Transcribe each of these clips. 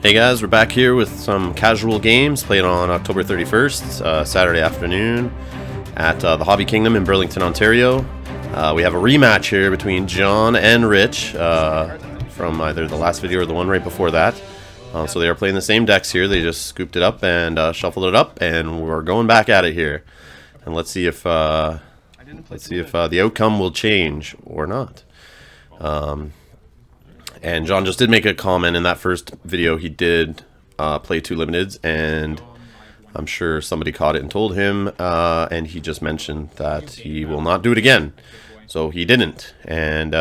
Hey guys, we're back here with some casual games played on October 31st, Saturday afternoon at the Hobby Kingdom in Burlington, Ontario. We have a rematch here between John and Rich from either the last video or the one right before that. So they are playing the same decks here. They just scooped it up and shuffled it up, and we're going back at it here. And let's see if the outcome will change or not. And John just did make a comment in that first video. He did play 2 limiteds, and I'm sure somebody caught it and told him, and he just mentioned that he will not do it again. So he didn't. And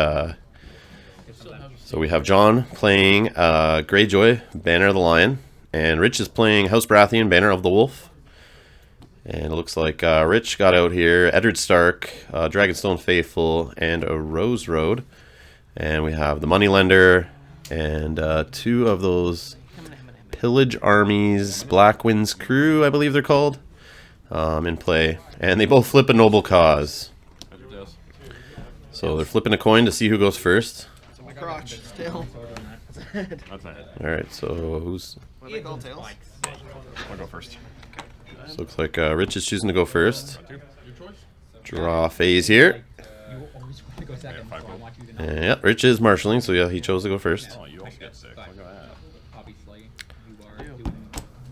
so we have John playing Greyjoy, Banner of the Lion, and Rich is playing House Baratheon, Banner of the Wolf. And it looks like Rich got out here Eddard Stark, Dragonstone Faithful, and a Rose Road. And we have the Moneylender and 2 of those Pillage Armies, Black Wind's Crew, I believe they're called, in play. And they both flip a Noble Cause. So they're flipping a coin to see who goes first. Crotch, tail. Alright, so who's... Tails. I'll go first. So looks like Rich is choosing to go first. Draw phase here. And yeah, Rich is marshalling, so yeah, he chose to go first. Oh, you also get 6. Look at that. Obviously, you are doing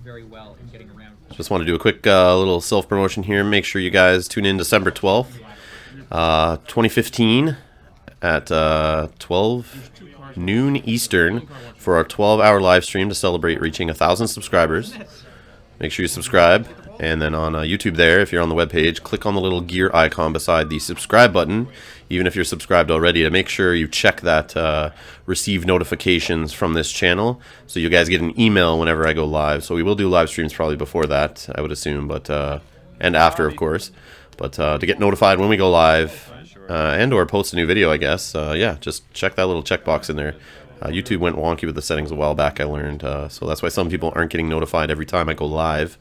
very well in getting around. Just want to do a quick little self-promotion here. Make sure you guys tune in December 12th, 2015 at 12 noon Eastern for our 12-hour live stream to celebrate reaching 1,000 subscribers. Make sure you subscribe. And then on YouTube there, if you're on the webpage, click on the little gear icon beside the subscribe button, even if you're subscribed already, to make sure you check that receive notifications from this channel, so you guys get an email whenever I go live. So we will do live streams probably before that, I would assume, but and after, of course. But to get notified when we go live and or post a new video, I guess, yeah, just check that little checkbox in there. YouTube went wonky with the settings a while back, I learned, so that's why some people aren't getting notified every time I go live.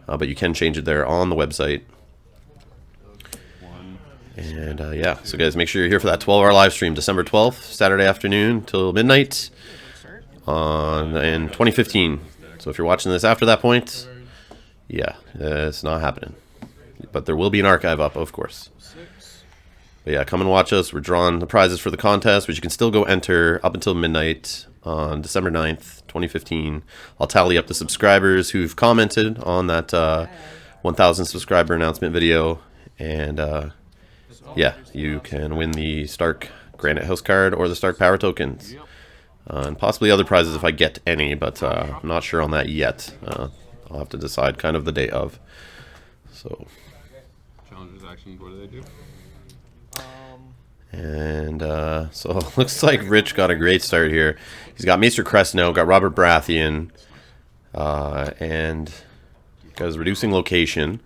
But you can change it there on the website. And yeah, so guys, make sure you're here for that 12-hour live stream, December 12th, Saturday afternoon till midnight in 2015. So if you're watching this after that point, yeah, it's not happening. But there will be an archive up, of course. But yeah, come and watch us. We're drawing the prizes for the contest, which you can still go enter up until midnight on December 9th, 2015. I'll tally up the subscribers who've commented on that 1,000 subscriber announcement video. And yeah, you can win the Stark Granite House card or the Stark Power tokens. And possibly other prizes if I get any, but I'm not sure on that yet. I'll have to decide kind of the day of. So. Challenges, actions, what do they do? And so it looks like Rich got a great start here. He's got Maester Crest now, got Robert Baratheon, and guys reducing location.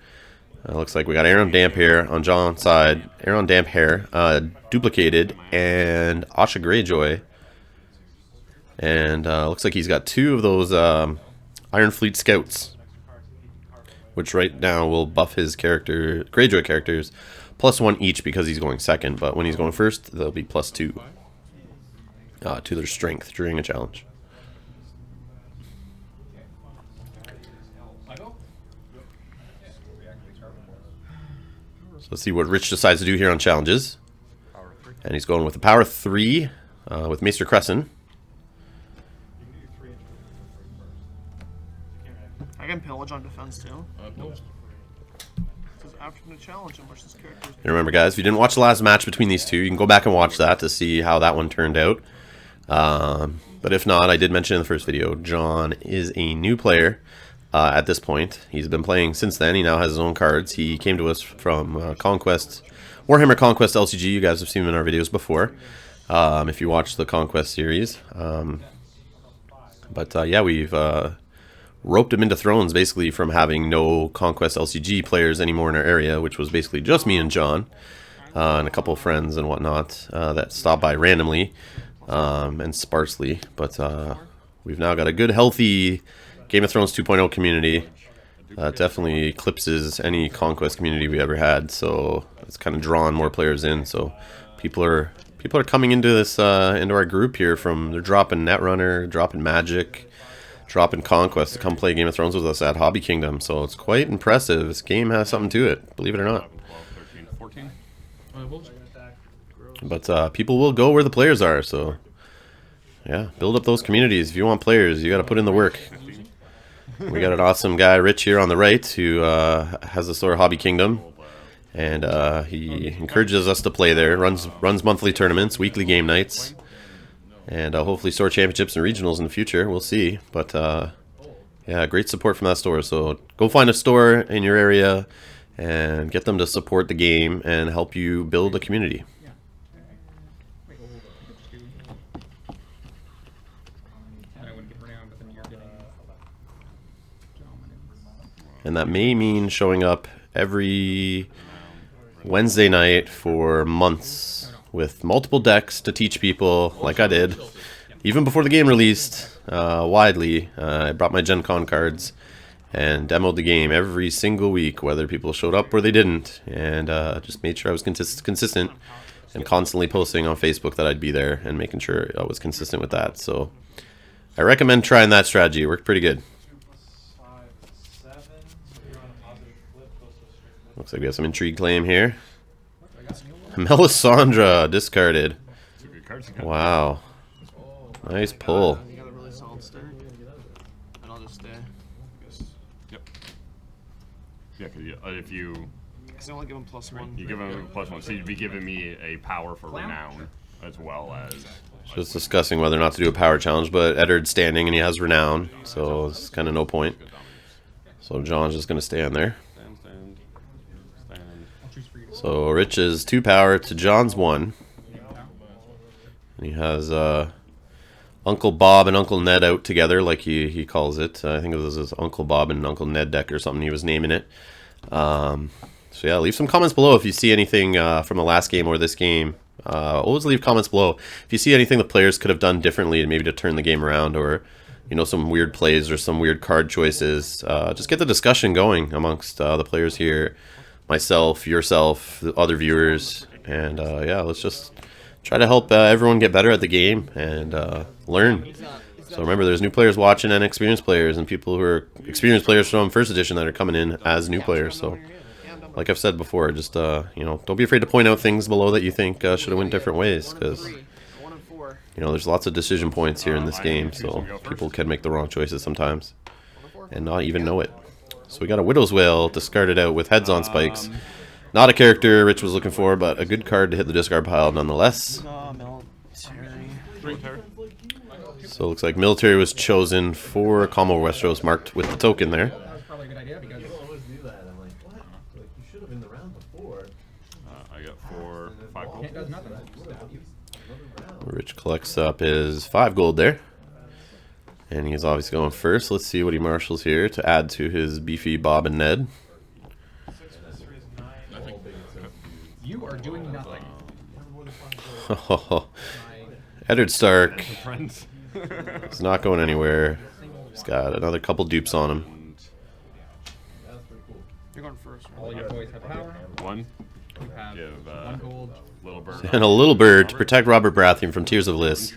Looks like we got Aeron Damphair on John's side, Aeron Damphair duplicated, and Asha Greyjoy. And looks like he's got 2 of those Iron Fleet Scouts, which right now will buff his character, Greyjoy characters, +1 each because he's going second, but when he's going first, they'll be +2 to their strength during a challenge. So let's see what Rich decides to do here on challenges. And he's going with the Power 3 with Maester Crescent. I can pillage on defense too. After the challenge, and watch this character. And remember, guys, if you didn't watch the last match between these two, you can go back and watch that to see how that one turned out. But if not, I did mention in the first video, John is a new player at this point. He's been playing since then. He now has his own cards. He came to us from Conquest, Warhammer Conquest LCG. You guys have seen him in our videos before, if you watch the Conquest series. Yeah, we've roped him into Thrones basically from having no Conquest LCG players anymore in our area, which was basically just me and John and a couple of friends and whatnot that stopped by randomly and sparsely. But we've now got a good, healthy Game of Thrones 2.0 community. Definitely eclipses any Conquest community we ever had, so it's kind of drawn more players in. So people are coming into this into our group here from, they're dropping Netrunner, dropping Magic, drop in Conquest to come play Game of Thrones with us at Hobby Kingdom. So it's quite impressive. This game has something to it, believe it or not. 12, 13, 14. But people will go where the players are, so yeah, build up those communities. If you want players, you got to put in the work. We got an awesome guy, Rich, here on the right, who has the store Hobby Kingdom, and he encourages us to play there. Runs monthly tournaments, weekly game nights, and hopefully store championships and regionals in the future. We'll see, but yeah, great support from that store. So go find a store in your area and get them to support the game and help you build a community. And that may mean showing up every Wednesday night for months with multiple decks to teach people, like I did. Even before the game released widely, I brought my Gen Con cards and demoed the game every single week, whether people showed up or they didn't. And just made sure I was consistent and constantly posting on Facebook that I'd be there and making sure I was consistent with that. So I recommend trying that strategy. It worked pretty good. Looks like we have some intrigue claim here. Melisandre discarded. Wow. Nice pull. You got a really solid start. And I'll just stay. Yep. Yeah, because if you Because I only give him +1. give him a +1, so you'd be giving me a power for renown as well as. Just discussing whether or not to do a power challenge, but Eddard's standing and he has renown, so it's kind of no point. So John's just going to stay on there. So Rich is 2 power to John's 1. And he has Uncle Bob and Uncle Ned out together, like he calls it. I think it was his Uncle Bob and Uncle Ned deck or something he was naming it. So yeah, leave some comments below if you see anything from the last game or this game. Always leave comments below if you see anything the players could have done differently, maybe to turn the game around, or you know, some weird plays or some weird card choices. Just get the discussion going amongst the players here. Myself, yourself, the other viewers, and yeah, let's just try to help everyone get better at the game and learn. So remember, there's new players watching and experienced players, and people who are experienced players from first edition that are coming in as new players. So like I've said before, just you know, don't be afraid to point out things below that you think should have went different ways, because you know, there's lots of decision points here in this game, so people can make the wrong choices sometimes and not even know it. So we got a Widow's Wail discarded out with Heads on Spikes. Not a character Rich was looking for, but a good card to hit the discard pile nonetheless. So it looks like Military was chosen for Combo Westeros, marked with the token there. I got 4, 5 gold. Rich collects up his 5 gold there. And he's obviously going first. Let's see what he marshals here to add to his beefy Bob and Ned. You are doing nothing. Eddard Stark is not going anywhere. He's got another couple dupes on him. You're going first, right? All your boys have power. 1. You have Give 1 gold. Little Bird. And a little bird to protect Robert Baratheon from Tears of Lys,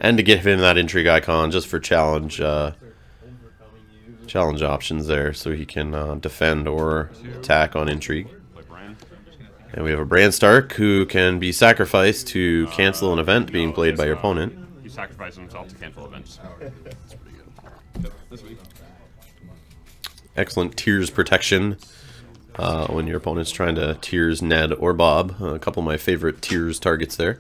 and to give him that intrigue icon just for challenge options there, so he can defend or attack on intrigue. And we have a Bran Stark who can be sacrificed to cancel an event being played by your opponent. He sacrificed himself to cancel events. That's pretty good. This week. Excellent Tears protection when your opponent's trying to Tears Ned or Bob. A couple of my favorite Tears targets there.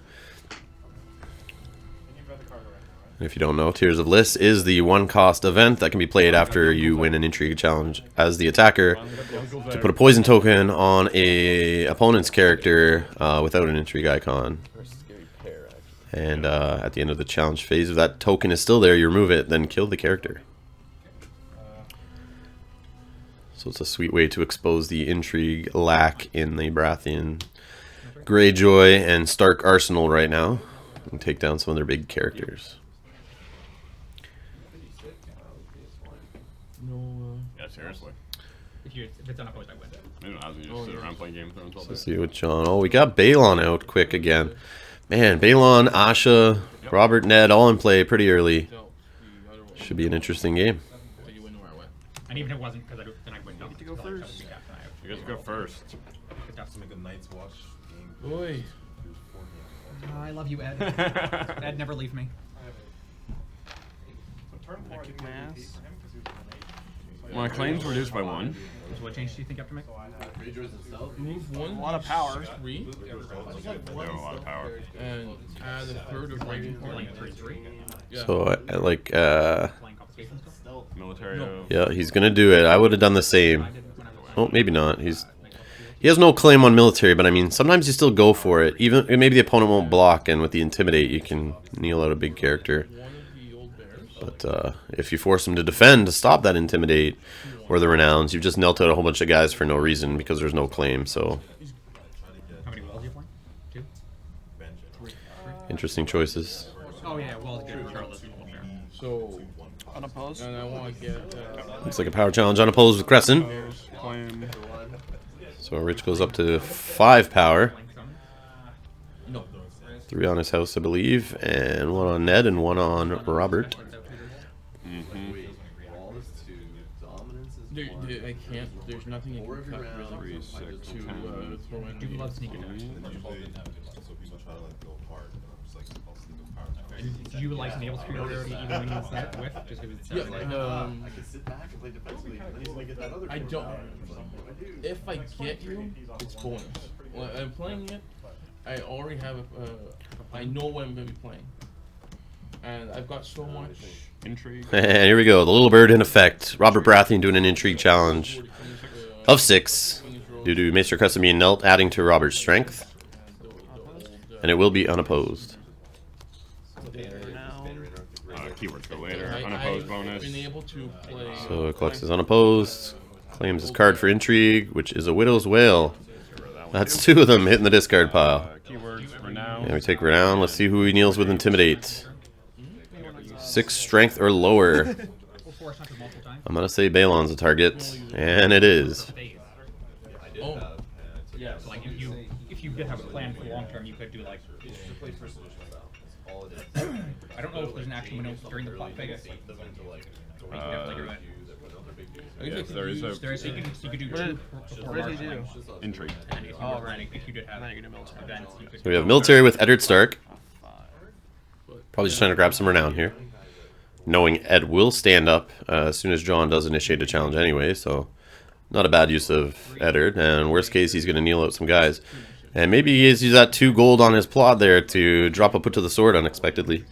And if you don't know, Tears of Lys is the 1-cost event that can be played after you win an intrigue challenge as the attacker to put a poison token on a opponent's character without an intrigue icon. And at the end of the challenge phase, if that token is still there, you remove it, then kill the character. So it's a sweet way to expose the intrigue lack in the Baratheon, Greyjoy, and Stark arsenal right now, and take down some of their big characters. Yeah, seriously. If it's unopposed, I win. I don't know how you just sit around playing Game of Thrones all day. Let's see what John. Oh, we got Balon out quick again. Man, Balon, Asha, Robert, Ned, all in play pretty early. Should be an interesting game. So you win no matter what. And even if it wasn't, because then I wouldn't. You get to go first. You guys go first. Boy. I love you, Ed. Ed, never leave me. I kick my ass. My claims reduced by 1. So what change do you think you have to make? Move 1. A lot of power. 3. No, a lot of power. And add a third of Raging Point. Playing 3/3. Yeah. So like Playing confiscation still? Military. yeah, he's gonna do it. I would have done the same. I did whenever. Oh, maybe not. He has no claim on military, but I mean, sometimes you still go for it. Even maybe the opponent won't block, and with the intimidate, you can kneel out a big character. One of the old bears. But if you force him to defend to stop that intimidate or the renowns, you've just knelt out a whole bunch of guys for no reason because there's no claim. So How many walls are you playing? 2? interesting choices. Oh yeah, walls good regardless of what they're. So, Unopposed. and I want to get Looks like a power challenge unopposed with Crescent. Claim. So Rich goes up to 5 power. Playing some. no. 3 on his house, I believe, and 1 on Ned and 1 on Robert. I can't. There's nothing you can cut really to throw in. Do you love sneak attack? Do you like nail superiority even when you set with? Just because it's Yeah, I don't. If I get you, it's bonus. When I'm playing it, I already have I know what I'm going to be playing. And I've got so much. Intrigue. And here we go, the little bird in effect. Robert Baratheon doing an intrigue challenge of 6 due to Maester Crescent being knelt, adding to Robert's strength. And it will be unopposed. Keywords go later. Unopposed bonus. Been able to play. So it collects his unopposed, claims his card for intrigue, which is a Widow's Wail. That's 2 of them hitting the discard pile. Keywords for now. And we take Renown. Let's see who he kneels with Intimidate. 6 strength or lower. Or force hunter multiple times. I'm gonna say Balon's a target, and it is. Days. Oh, Yeah, so like if you did have a plan for long term, you could do like. I don't know if there's an actual window during the plot phase. But you could definitely do it. Yes, there is a There is, so you could do 2 before What did he March, do? like, intrigue. and if you Oh, were right. running, if you did have Then you do military. events, you could. So we have military with Eddard Stark. Probably just trying to grab some renown here. Knowing Ed will stand up as soon as John does initiate a challenge anyway, so not a bad use of Eddard. And worst case, he's going to kneel out some guys. And maybe he has used that 2 gold on his plot there to drop a put to the sword unexpectedly. 2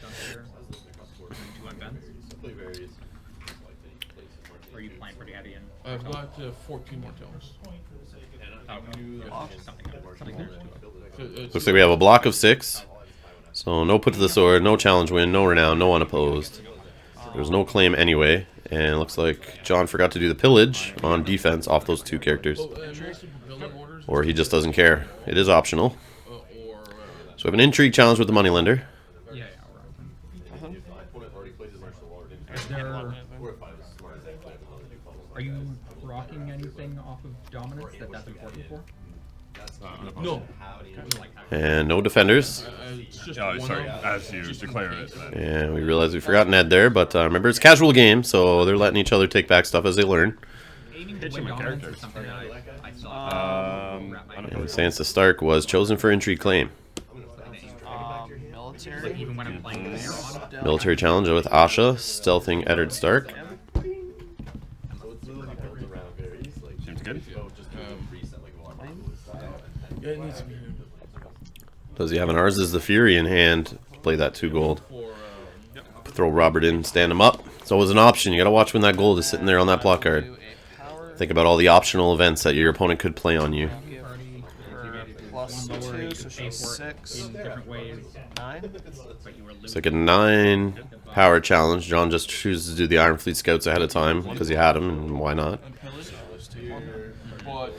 events. Or are you playing pretty heavy and? I've got 14 more tones. Oh, something there. Looks like we have a block of 6. So no put to the sword, no challenge win, no renown, no unopposed. There's no claim anyway. And it looks like John forgot to do the pillage on defense off those 2 characters. Or he just doesn't care. It is optional. So we have an intrigue challenge with the moneylender. Yeah, right. Is there, are you rocking anything off of dominance that's important for? No. And no defenders. It's just Oh, one sorry. of- As you declare it. Then. And we realize we forgot Ned there, but remember it's a casual game, so they're letting each other take back stuff as they learn. Aiming to Pitching win my dominance characters. is something that I still wrap my head And around. Sansa Stark was chosen for intrigue claim. Military. Even when I'm playing the mayor on. Military challenge with Asha, stealthing Eddard Stark. Seems good. Yeah, it needs to be Does he have an Ours is the Fury in hand? Play that 2 gold. for. Throw Robert in, stand him up. It's always an option. You gotta watch when that gold is sitting there on that block card. Think about all the optional events that your opponent could play on you. Plus One lower, you 2, could so pay she's for it 6. in different ways, 9. but you were It's losing. like a 9 power challenge. John just chooses to do the Iron Fleet Scouts ahead of time because he had them, and why not? But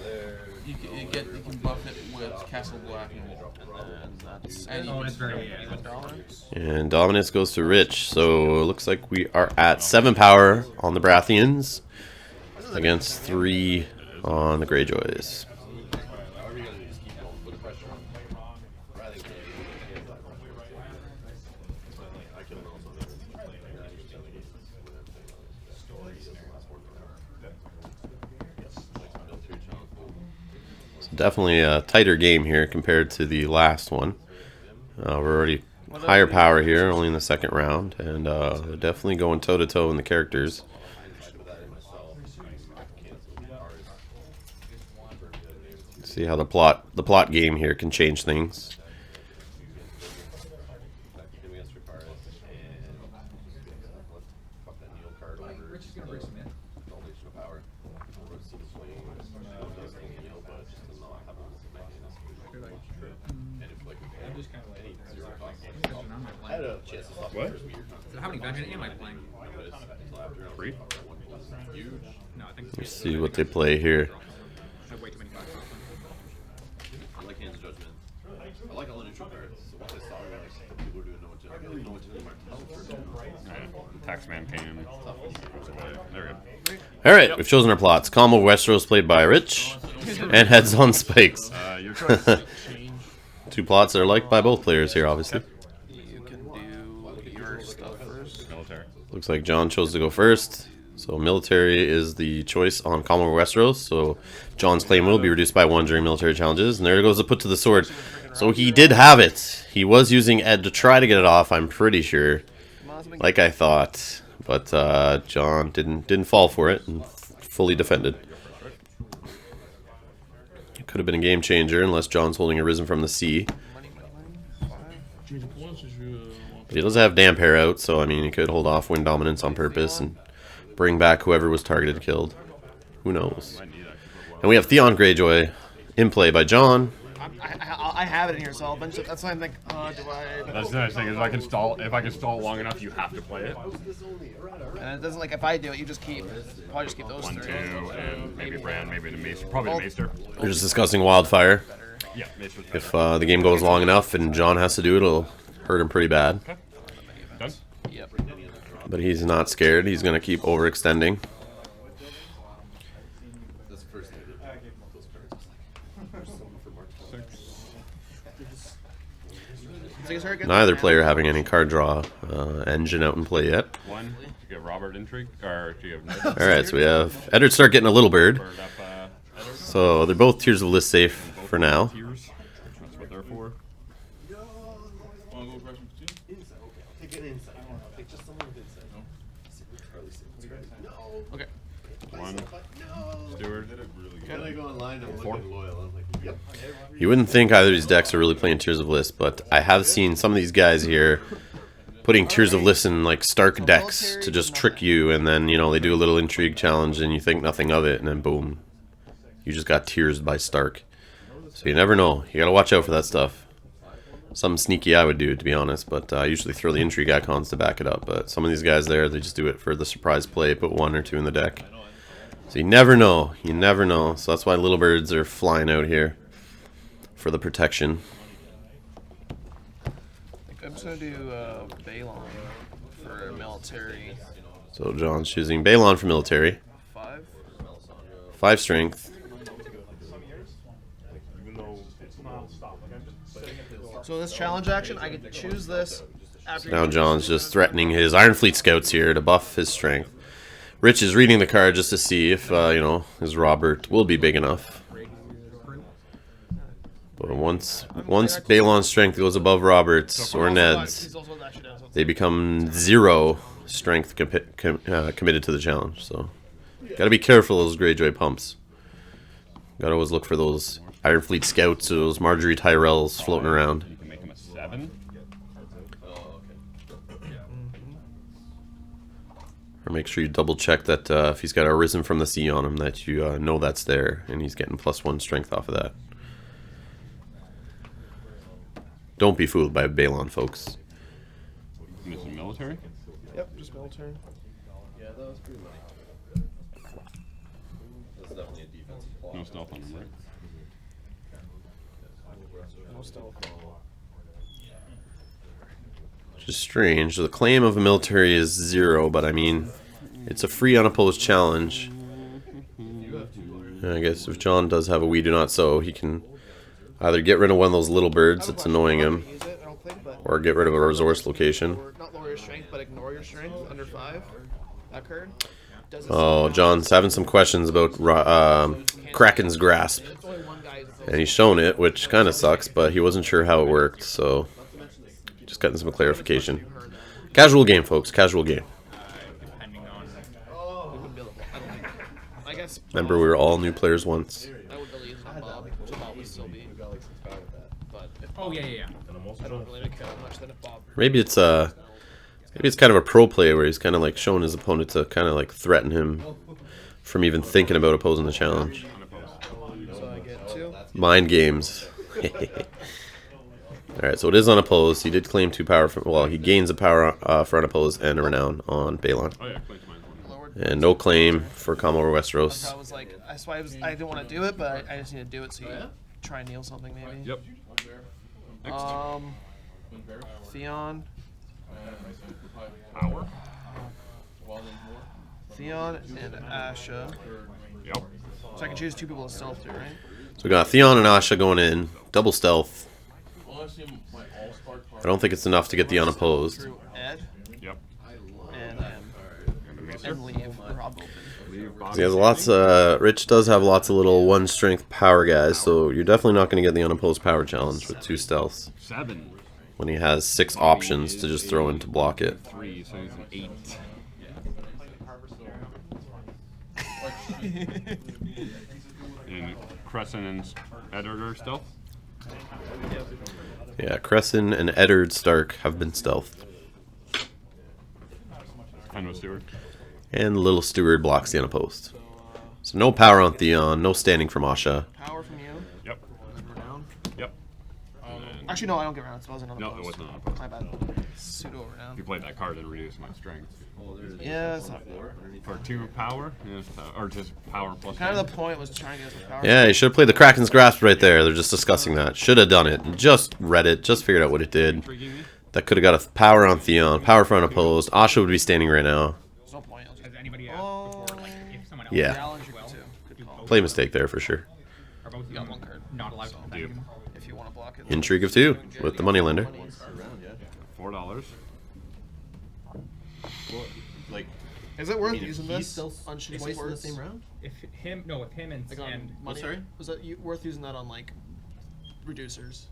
you can buff it with Castle Black. And Oh, it's very. And dominance goes to Rich. So it looks like we are at 7 power on the Baratheons against 3 on the Greyjoys. definitely a tighter game here compared to the last one. We're already higher power here, only in the second round, and they're definitely going toe to toe in the characters. See how the plot game here can change things. What? So how many dungeons am I playing? 3? No, I think Let's see what they play here. I have way too many cards. I like Hand's Judgment. I like all the neutral cards. So once I saw it, people were doing no one Alright, Taxman came. There we go. Alright, we've chosen our plots. Calm of Westeros played by Rich, and Heads on Spikes. Your choice. Change. 2 plots that are liked by both players here, obviously. You can do your stuff first. Military. Looks like John chose to go first. So military is the choice on Calm of Westeros. So John's claim will be reduced by 1 during military challenges. And there goes the put to the sword. So he did have it. He was using Ed to try to get it off, I'm pretty sure. Like I thought. But John didn't fall for it and fully defended. It could have been a game changer unless John's holding Arisen from the Sea. Change the points if you But he does have Damp Hair out, so I mean he could hold off Wind Dominance on purpose and bring back whoever was targeted killed. Who knows? And we have Theon Greyjoy in play by John. I have it in here, so eventually that's why I'm like, do I? That's the nice thing is if I can stall long enough, you have to play it. And it doesn't like if I do it, you just keep probably just keep those 1, 2, 3. and maybe Bran, maybe the Maester, probably the Maester. We're just discussing Wildfire. Yeah, Maester's If the game goes long enough and John has to do it, it'll hurt him pretty bad. done. Yep. But he's not scared. He's going to keep overextending. Neither player having any card draw engine out in play yet. 1 to give Robert intrigue, or to give All right, so we have Eddard start getting a little bird. Bird up. Eddard. So they're both tiers of list safe for now. Tears. That's what they're for. want to go first with 2? Okay. 1. Steward. You wouldn't think either of these decks are really playing Tears of List, but I have seen some of these guys here putting Tears of List in like Stark decks to just trick you, and then, you know, they do a little intrigue challenge and you think nothing of it, and then boom, you just got Tears by Stark. So you never know. You gotta watch out for that stuff. Something sneaky I would do, to be honest, but I usually throw the intrigue icons to back it up. But some of these guys there, they just do it for the surprise play, put 1 or 2 in the deck. So you never know. You never know. So that's why little birds are flying out here for the protection. I'm just gonna do Balon for military. So John's choosing Balon for military. 5. 5 strength. So this challenge action, I get to choose this. After Now John's just threatening his Iron Fleet scouts here to buff his strength. Rich is reading the card just to see if, you know, his Robert will be big enough. But once Balon's strength goes above Robert's or Ned's, they become 0 strength committed to the challenge. So, gotta be careful of those Greyjoy pumps. Gotta always look for those Iron Fleet scouts or those Marjorie Tyrells floating around. You can make him a 7. Or make sure you double check that if he's got Arisen from the Sea on him, that you know that's there, and he's getting +1 strength off of that. Don't be fooled by Balon, folks. Missing military. Yep, just military. Yeah, that was pretty much. That's definitely a defensive plot. No stealth on him, right? No stealth. Which is strange. The claim of a military is 0, but I mean, it's a free unopposed challenge. And I guess if John does have a We Do Not Sow, he can either get rid of one of those little birds that's annoying him, Use it, I don't think, but or get rid of a resource location. or not lower your strength, but ignore your strength under 5. That card. Oh, John's having some questions about Kraken's Grasp. And he's shown it, which kind of sucks, but he wasn't sure how it worked, so just getting some clarification. Casual game, folks. Casual game. Depending on. I guess Remember, we were all new players once. I would really use it on Bob, so Bob would still be. But if Oh yeah. I don't really care that much then if Bob. Maybe it's kind of a pro play where he's kind of like showing his opponent to kind of like threaten him from even thinking about opposing the challenge. So I get 2. Mind games. Alright, so it is unopposed. He did claim 2 power from, well, he gains a power for unopposed and a renown on Balon. Oh yeah, claim to mine. Lowered. And no claim for Commodore Westeros. I was like, that's why I didn't want to do it, but I just need to do it so you try and kneel something maybe. Yep. Next. Theon. Power. Theon and Asha. Yep. So I can choose 2 people to stealth to, right? So we got Theon and Asha going in. Double stealth. I don't think it's enough to get the unopposed. Through Ed Yep. and And leave Rob open. He has lots. Rich does have lots of little 1 strength power guys, so you're definitely not going to get the unopposed power challenge with 2 stealths 7. when he has 6 options to just throw in to block it. 3, so he's an 8. And Crescent and Editor stealth. Yeah, Crescent and Eddard Stark have been stealthed. And with Steward. And Little Steward blocks the unopposed. So no power on Theon, no standing from Asha. Power from you. Yep. And then renown. Yep. Actually, no, I don't get renown. It wasn't on No, it wasn't unopposed. My bad. Pseudo renown. If you played that card, it reduced my strength. Yeah, it's not. For 2 power, or just power plus Kind 1. of the point was trying to get us with power. Yeah, you should have played the Kraken's Grasp right there. They're just discussing that. Should have done it. Just read it. Just figured out what it did. Intriguing me. That could have got a power on Theon. Power for unopposed. Asha would be standing right now. There's no point. I'll just Has anybody asked Oh. before, like, if someone else Yeah. challenge you too. Good call. Play mistake there for sure. are both of got them 1 card. not allowed to defend Yep. him? If you want to block it. Intrigue of 2 with the moneylender. $4. Well, like, Is it worth I mean, if using he's this still on shitty twice in the boards? same round? If him and Like on money? sorry? Was that worth using that on like reducers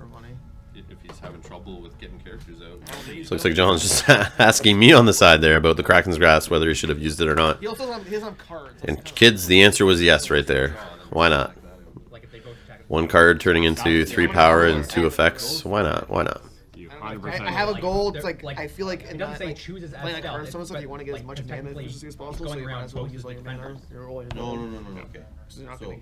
or money? If he's having trouble with getting characters out. So looks like John's just asking me on the side there about the Kraken's Grasp, whether he should have used it or not. He also doesn't have cards. And kids, the answer was yes right there. Why not? like if they both attack 1 card turning into 3 power and 2 effects. Why not? Why not? You I 100%. have a goal. It's They're- like I feel like it in doesn't that, say like, chooses as playing that stealth, card so stuff, but, you want to get as like, much damage technically, as soon as it's possible. So going you might around as well both use of like the mana. defenders. You're rolling. No. Okay. You're not So, gonna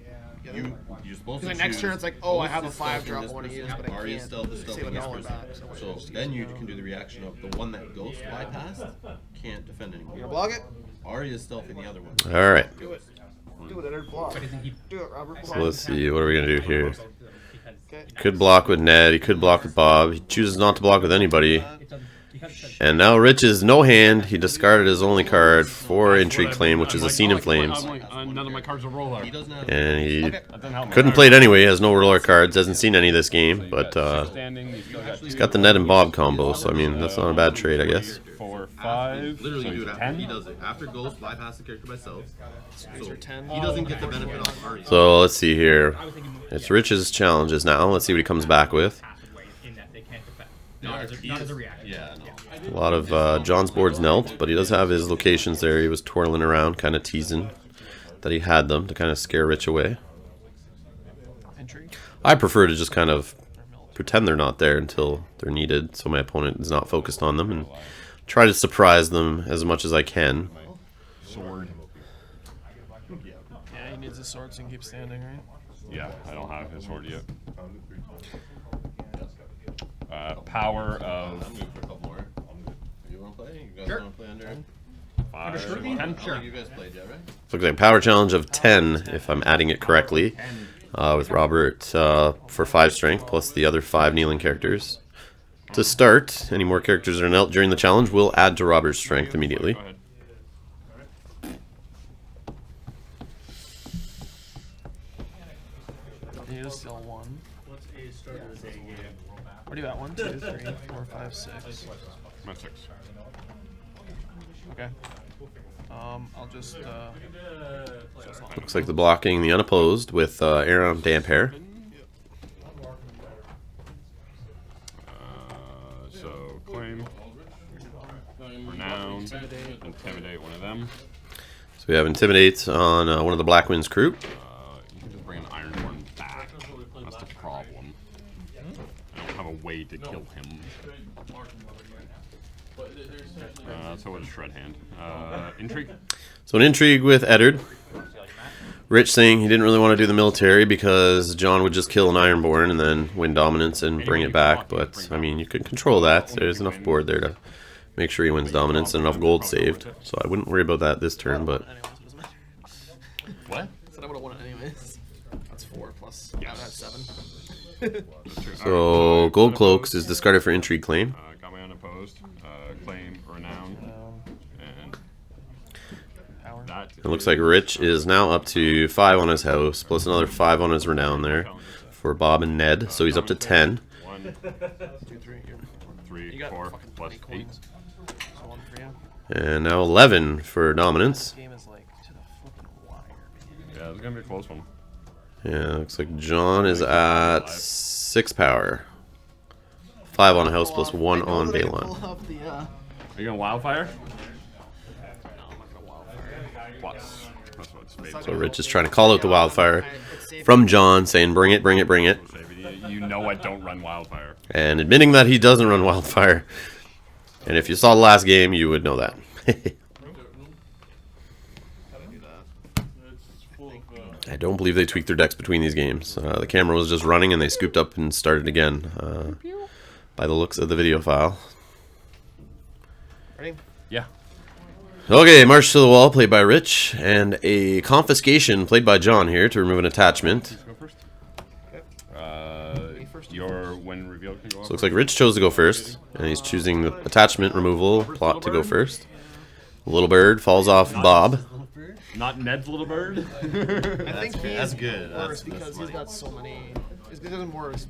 get them. you're supposed Because to like next choose turn it's like, oh, I most have a is stealth 5 in drop I this want to person, use, but I Arya's can't stealth is save stealth in this $1 person. back. So So then you can do the reaction of the one that Ghost bypassed can't defend you gonna anymore. block it? Arya's stealthing the other one. All right. Do it. Do it. Enter block. But isn't he Do it, Robert. So let's see. What are we going to do here? both of them because Okay. Could block with Ned. He could block with Bob. He chooses not to block with anybody. it doesn't because it says And now Rich is no hand. He discarded his only card for Intrigue Claim, which is a Scene in Flames. None of my cards are roller. He doesn't have. And he Okay. That doesn't help me. couldn't play it anyway. He has no roller cards. Hasn't seen any this game. But Standing, you still got he's got the Ned and Bob combo. So, I mean, that's not a bad trade, I guess. 4, 5. Literally so do he's it after 10. he does it. After Ghost bypass the character by self. These So are 10. he doesn't get the benefit of Arya. So let's see here. I was thinking It's Rich's challenges now. Let's see what he comes back with. passive way in that they can't defend. Not as a reaction. Yeah, no. A lot of John's boards knelt, but he does have his locations there. He was twirling around, kind of teasing that he had them to kind of scare Rich away. Intrigue. I prefer to just kind of pretend they're not there until they're needed, so my opponent is not focused on them, and try to surprise them as much as I can. Sword. Yeah, he needs a sword so he can keep standing, right? Yeah, I don't have his sword yet. Power I'm of moving for a couple more. You want to play? You guys Sure. want to play under? 5. scrutiny? 10. How many you guys played, yeah, right? Looks like a power challenge of 10, if I'm adding it correctly, with Robert for 5 strength, plus the other 5 kneeling characters. To start, any more characters that are knelt during the challenge will add to Robert's strength immediately. Go ahead. He is still 1. What are you at? 1, 2, 3, 4, 5, 6. My 6. Okay. I'll just Looks like the blocking the unopposed with Aaron Damphair. So claim, renown, intimidate one of them. So we have Intimidate on one of the Black Wind's crew. You can just bring an Ironborn back. That's the problem. I don't have a way to kill him. So what is Shred Hand? Intrigue? So an intrigue with Eddard. Rich saying he didn't really want to do the military because John would just kill an Ironborn and then win dominance and bring it back. But, I mean, you can control that. There's enough board there to make sure he wins dominance and enough gold saved. So I wouldn't worry about that this turn, but... What? I said I would have won it anyways. That's 4 plus. Yes. That's 7. So Gold Cloaks is discarded for Intrigue Claim. Got my unopposed. Claim, renown, and that. It looks like Rich is now up to 5 on his house, plus another 5 on his renown there for Bob and Ned. So he's up to 10. 1, 2, 3. 3, You got 4, fucking plus 20 8. coins. So 1 for you. And now 11 for dominance. This game is like to the fucking wire, man. Yeah, it's gonna be a close one. Yeah, looks like John is at 6 power. 5 on a house plus 1 on Balon. Are you going wildfire? Plus. That's what it's made. So Rich is trying to call out the wildfire from John, saying bring it, bring it, bring it. You know I don't run wildfire. And admitting that he doesn't run wildfire. And if you saw the last game, you would know that. I don't believe they tweaked their decks between these games. The camera was just running and they scooped up and started again by the looks of the video file. Ready? Yeah. Okay, March to the Wall played by Rich, and a Confiscation played by John here to remove an attachment. Go first. Your when revealed can go. So looks like Rich chose to go first, and he's choosing the attachment removal plot to go first. Little Bird falls off Bob. Not Ned's little bird. I think he's that's good. worse That's because he's got so many. He's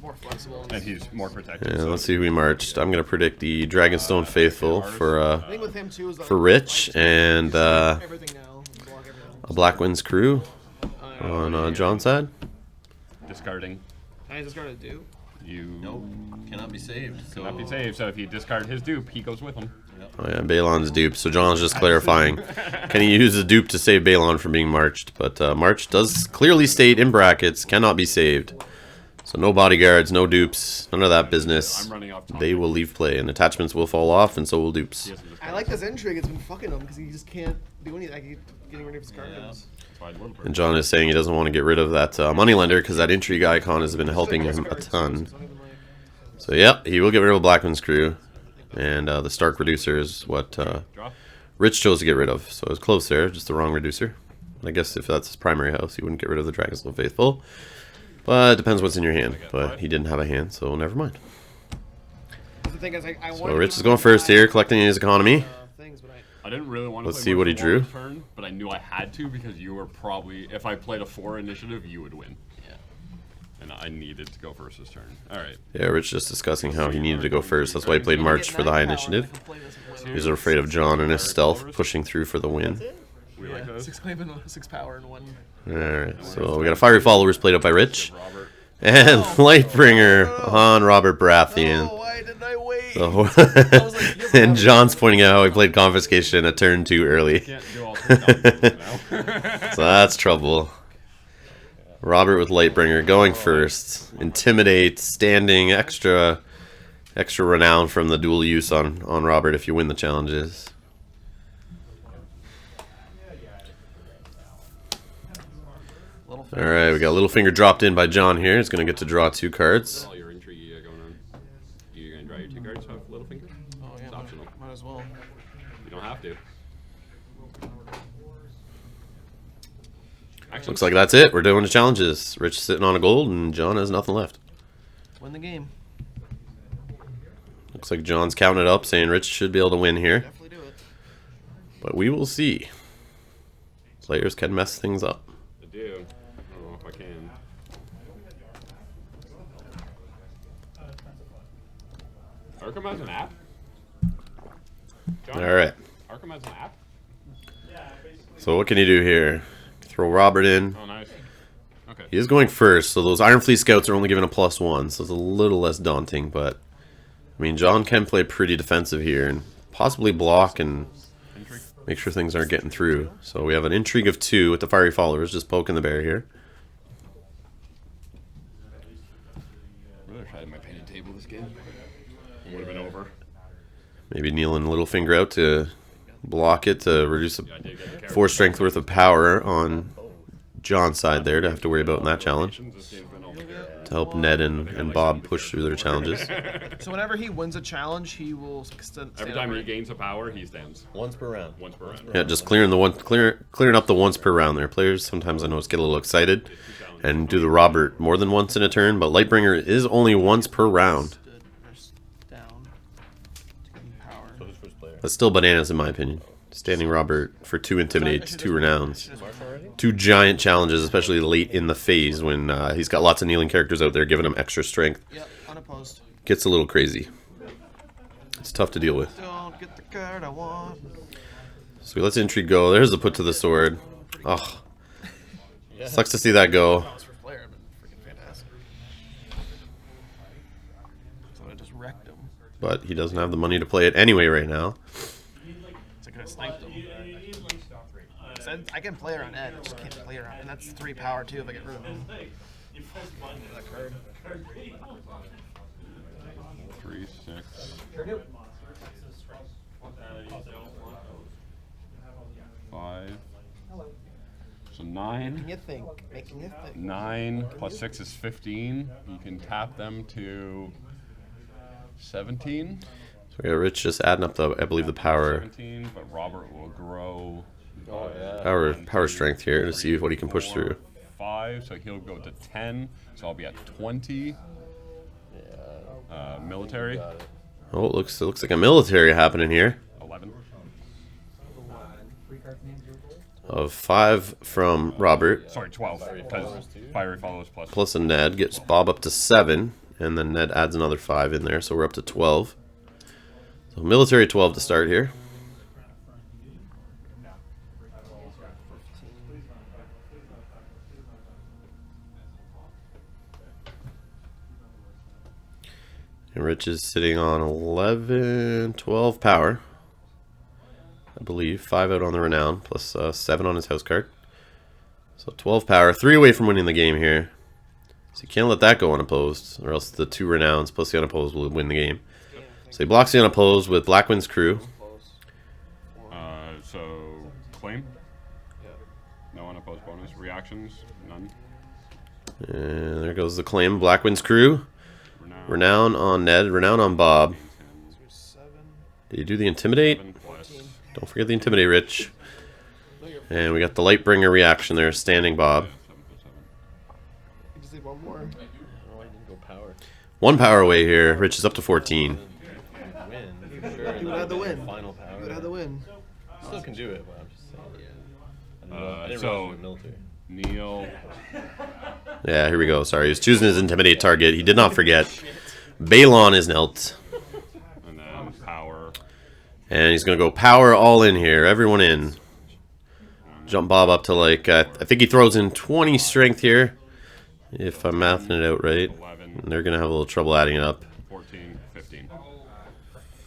more flexible. And he's more protected. Yeah, let's see who we marched. I'm gonna predict the Dragonstone Faithful for I think with him too is like, for Rich and everything now. Block everything. a Black Wind's crew on John's side. Discarding. I just gotta do. You Nope. Cannot be saved. cannot be saved. So if you discard his dupe, he goes with him. Oh yeah, Balon's dupe. So John's just clarifying. Can he use the dupe to save Balon from being marched? But March does clearly state in brackets, cannot be saved. So no bodyguards, no dupes, none of that business. I'm running off topic. They will leave play, and attachments will fall off, and so will dupes. Yes, I like this intrigue. It's been fucking him because he just can't do anything. Like, he's getting rid of his cards. That's why Little Bird. And John is saying he doesn't want to get rid of that moneylender because that intrigue icon has been helping him a ton. So yeah, he will get rid of Blackman's crew, and the Stark reducer is what Draw. Rich chose to get rid of. So it was close there, just the wrong reducer. I guess if that's his primary house, he wouldn't get rid of the Dragonstone Faithful. But it depends what's in your hand. But he didn't have a hand, so never mind. The thing is, I So Rich is going first here, collecting his economy. Things, but I didn't really want to Let's play see what he Merciful drew. Turn, but I knew I had to because you were probably, if I played a 4 initiative, you would win. Yeah. And I needed to go first this turn. All right. Yeah, Rich just discussing how he needed to go first. That's why he played March for the high initiative. He was afraid of John and his stealth pushing through for the win. We like those. 6 claim and 6 power and 1. Alright, so we got a Fiery Followers played up by Rich. Robert. And Lightbringer on Robert Baratheon. Oh, why didn't I wait? So, and John's pointing out how he played Confiscation a turn too early. Can't do all 3 now. So that's trouble. Robert with Lightbringer going first. Intimidate, standing, extra renown from the dual use on Robert if you win the challenges. Alright, we got Littlefinger dropped in by John here. He's going to get to draw 2 cards. All your intrigue going on. You're going to draw your 2 cards off Littlefinger? Oh, yeah, It's optional. might as well. You don't have to. Actually, Looks like that's it. We're doing the challenges. Rich is sitting on a gold, and John has nothing left. Win the game. Looks like John's counting it up, saying Rich should be able to win here. Definitely do it. But we will see. Players can mess things up. I do. I don't know if I can. Arkham has an app? John, Alright. Arkham has an app? So what can you do here? Throw Robert in. Oh, nice. Okay. He is going first, so those Iron Fleet Scouts are only given a +1, so it's a little less daunting, but I mean, John can play pretty defensive here and possibly block and Intrigue. make sure things aren't getting through. So we have an intrigue of 2 with the Fiery Followers just poking the bear here. Really tried my painted table this game. It would have been over. Maybe kneeling Littlefinger out to block it to reduce a Yeah, I did get the character. 4 strength worth of power on John's side there to have to worry about in that challenge. This game's been altogether. To help Ned and Bob push through their challenges. So whenever he wins a challenge, he will stand Every time he upright. gains a power, he stands. Once per round. Once per round. Yeah, just clearing up the once per round there. Players sometimes I notice get a little excited and do the Robert more than once in a turn, but Lightbringer is only once per round. Stood or down to gain power. So who's first player? That's still bananas in my opinion. Standing Robert for 2 intimidates, 2 renowns, March already? 2 giant challenges, especially late in the phase when he's got lots of kneeling characters out there giving him extra strength. Yep, unopposed. Gets a little crazy. It's tough to deal with. Don't get the card I want. So he lets Intrigue go. There's the put to the sword. Oh, sucks to see that go. That was for Flair. Been freaking fantastic. So I just wrecked him. But he doesn't have the money to play it anyway right now. So I could have sniped him. I can play around Ed, I just can't play around. And that's 3 power too if I get rid of him. That card. 3, 6. 5. So 9. You think, making you think. 9 plus 6 is 15. You can tap them to 17. So we got Rich just adding up the, I believe, the power 17, but Robert will grow Oh, yeah. power strength here to see what he can push through. 5, so he'll go to 10. So I'll be at 20. Military, Got it. Oh, it looks like a military happening here. 11. Of 5 from Robert, Sorry, 12. Because Fiery Follows plus. plus a Ned gets Bob up to 7, and then Ned adds another 5 in there, so we're up to 12. So military 12 to start here. And Rich is sitting on 11, 12 power. I believe. 5 out on the Renown, plus 7 on his house card. So 12 power, 3 away from winning the game here. So you can't let that go unopposed, or else the 2 Renowns plus the unopposed will win the game. So he blocks the unopposed with Blackwind's crew. So claim. No unopposed bonus. Reactions. None. And there goes the claim. Blackwind's crew. Renown on Ned, Renown on Bob. 7. Did you do the Intimidate? 7 plus. Don't forget the Intimidate, Rich. And we got the Lightbringer reaction there, standing Bob. 7 plus 7. You just need one more. Oh, I didn't go power. 1 power away here. Rich is up to 14. Win, for sure. You would have the win. Final power. You would have the win. Still can do it, but I'm just saying. Yeah. I didn't so- realize it was military. Neil. Yeah, here we go. Sorry, he was choosing his Intimidate target. He did not forget. Balon is knelt. And then power. And he's going to go power all in here. Everyone in. Jump Bob up to like, I think he throws in 20 strength here. If I'm mathing it out right. 11. And they're going to have a little trouble adding it up. 14. 15.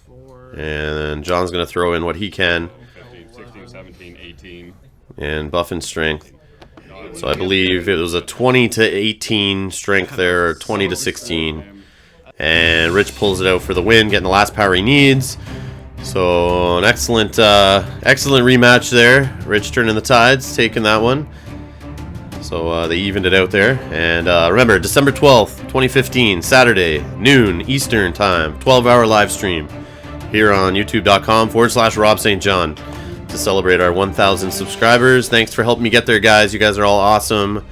4. And then John's going to throw in what he can. 15. 16. 17. 18. And buff in strength. So I believe it was a 20 to 18 strength there, or 20 to 16. And Rich pulls it out for the win, getting the last power he needs. So an excellent rematch there. Rich turning the tides, taking that one. So they evened it out there. And remember, December 12th, 2015, Saturday, noon Eastern time, 12-hour live stream here on youtube.com/Rob St. John to celebrate our 1,000 subscribers. Thanks for helping me get there, guys. You guys are all awesome.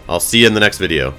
I'll see you in the next video.